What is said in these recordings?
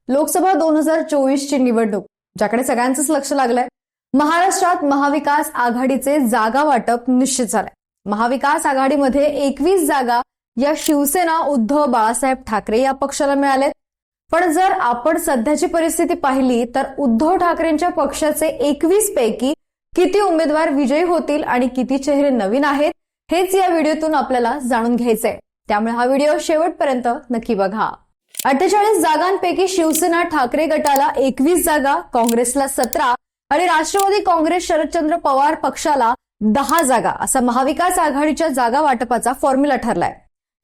लोकसभा 2024 ची निवडणूक ज्याकडे सगळ्यांचंच लक्ष लागलंय. महाराष्ट्रात महाविकास आघाडीचे जागा वाटप निश्चित झालंय. महाविकास आघाडीमध्ये 21 जागा या शिवसेना उद्धव बाळासाहेब ठाकरे या पक्षाला मिळाल्यात. पण जर आपण सध्याची परिस्थिती पाहिली तर उद्धव ठाकरेंच्या पक्षाचे 21 पैकी किती उमेदवार विजयी होतील आणि किती चेहरे नवीन आहेत हेच या व्हिडिओतून आपल्याला जाणून घ्यायचंय. त्यामुळे हा व्हिडिओ शेवटपर्यंत नक्की बघा. 48 जागांपैकी शिवसेना ठाकरे गटाला 21 जागा, काँग्रेसला 17 आणि राष्ट्रवादी काँग्रेस शरदचंद्र पवार पक्षाला 10 जागा असा महाविकास आघाडीच्या जागा वाटपाचा फॉर्म्युला ठरलाय.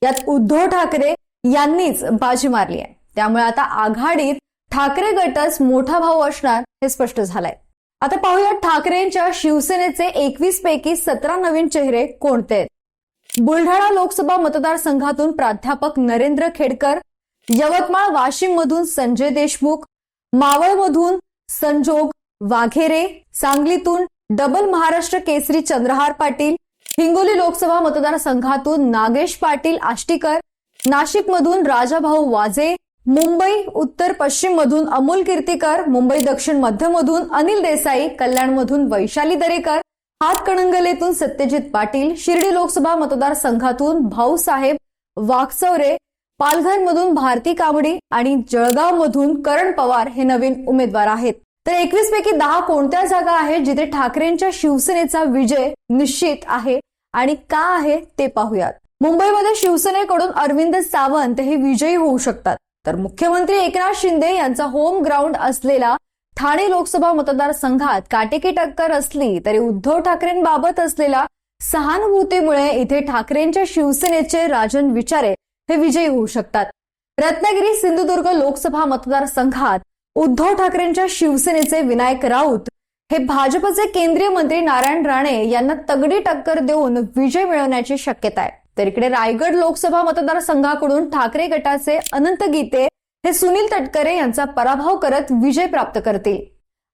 यात उद्धव ठाकरे यांनीच बाजी मारली आहे. त्यामुळे आता आघाडीत ठाकरे गटच मोठा भाऊ असणार हे स्पष्ट झालंय. आता पाहूया ठाकरेंच्या शिवसेनेचे 21 पैकी 17 नवीन चेहरे कोणते आहेत. बुलढाणा लोकसभा मतदारसंघातून प्राध्यापक नरेंद्र खेडकर, यवतमाळ वाशिम मधून संजय देशमुख, मावळमधून संजोग वाघेरे, सांगलीतून डबल महाराष्ट्र केसरी चंद्रहार पाटील, हिंगोली लोकसभा मतदारसंघातून नागेश पाटील आष्टीकर, नाशिकमधून राजाभाऊ वाजे, मुंबई उत्तर पश्चिम मधून अमोल कीर्तीकर, मुंबई दक्षिण मध्य मधून अनिल देसाई, कल्याणमधून वैशाली दरेकर, हातकणंगलेतून सत्यजित पाटील, शिर्डी लोकसभा मतदारसंघातून भाऊसाहेब वाकचौरे, पालघरमधून भारती कांबडी आणि जळगावमधून करण पवार हे नवीन उमेदवार आहेत. तर 21 पैकी 10 कोणत्या जागा आहेत जिथे ठाकरेंच्या शिवसेनेचा विजय निश्चित आहे आणि का आहे ते पाहूयात. मुंबईमध्ये शिवसेनेकडून अरविंद सावंत हे विजयी होऊ शकतात. तर मुख्यमंत्री एकनाथ शिंदे यांचा होम ग्राउंड असलेला ठाणे लोकसभा मतदारसंघात काटेकी टक्कर असली तरी उद्धव ठाकरेंबाबत असलेल्या सहानुभूतीमुळे इथे ठाकरेंच्या शिवसेनेचे राजन विचारे हे विजयी होऊ शकतात. रत्नागिरी सिंधुदुर्ग लोकसभा मतदारसंघात उद्धव ठाकरेंच्या शिवसेनेचे विनायक राऊत हे भाजपचे केंद्रीय मंत्री नारायण राणे यांना तगडी टक्कर देऊन विजय मिळवण्याची शक्यता आहे. तर इकडे रायगड लोकसभा मतदारसंघाकडून ठाकरे गटाचे अनंत गीते हे सुनील तटकरे यांचा पराभव करत विजय प्राप्त करतील.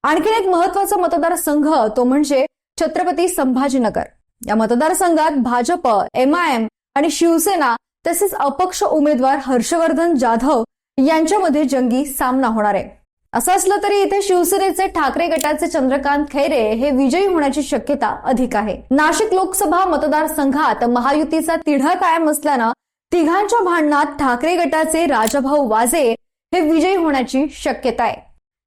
आणखीन एक महत्वाचा मतदारसंघ तो म्हणजे छत्रपती संभाजीनगर. या मतदारसंघात भाजप, MIM आणि शिवसेना तसेच अपक्ष उमेदवार हर्षवर्धन जाधव यांच्यामध्ये जंगी सामना होणार आहे. असं असलं तरी इथे शिवसेनेचे ठाकरे गटाचे चंद्रकांत खैरे हे विजयी होण्याची शक्यता अधिक आहे. नाशिक लोकसभा मतदारसंघात महायुतीचा तिढा कायम असल्यानं तिघांच्या भांडणात ठाकरे गटाचे राजाभाऊ वाजे हे विजयी होण्याची शक्यता आहे.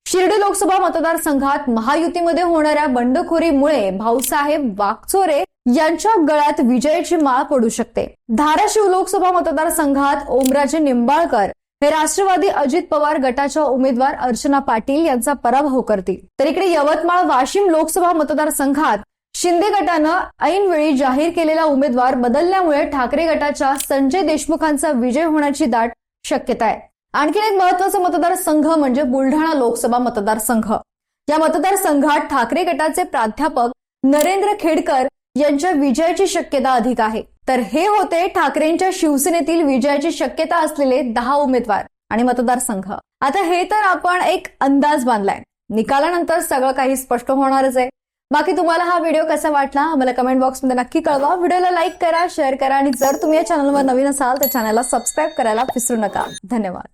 शिर्डी लोकसभा मतदारसंघात महायुतीमध्ये होणाऱ्या बंडखोरीमुळे भाऊसाहेब वाकचोरे यांच्या गळ्यात विजयाची माळ पडू शकते. धाराशिव लोकसभा मतदारसंघात ओमराजे निंबाळकर हे राष्ट्रवादी अजित पवार गटाच्या उमेदवार अर्चना पाटील यांचा पराभव करतील. तर इकडे यवतमाळ वाशिम लोकसभा मतदारसंघात शिंदे गटानं ऐनवेळी जाहीर केलेला उमेदवार बदलल्यामुळे ठाकरे गटाच्या संजय देशमुखांचा विजय होण्याची दाट शक्यता आहे. आणखीन एक महत्वाचा मतदारसंघ म्हणजे बुलढाणा लोकसभा मतदारसंघ. या मतदारसंघात ठाकरे गटाचे प्राध्यापक नरेंद्र खेडकर यांच्या विजयाची शक्यता अधिक आहे. तर हे होते ठाकरेंच्या शिवसेनेतील विजयाची शक्यता असलेले 10 उमेदवार आणि मतदारसंघ. आता हे तर आपण एक अंदाज बांधलाय, निकालानंतर सगळं काही स्पष्ट होणारच आहे. बाकी तुम्हाला हा व्हिडिओ कसा वाटला आम्हाला कमेंट बॉक्समध्ये नक्की कळवा. व्हिडिओला लाईक करा, शेअर करा आणि जर तुम्ही या चॅनलवर नवीन असाल तर चॅनलला सबस्क्राईब करायला विसरू नका. धन्यवाद.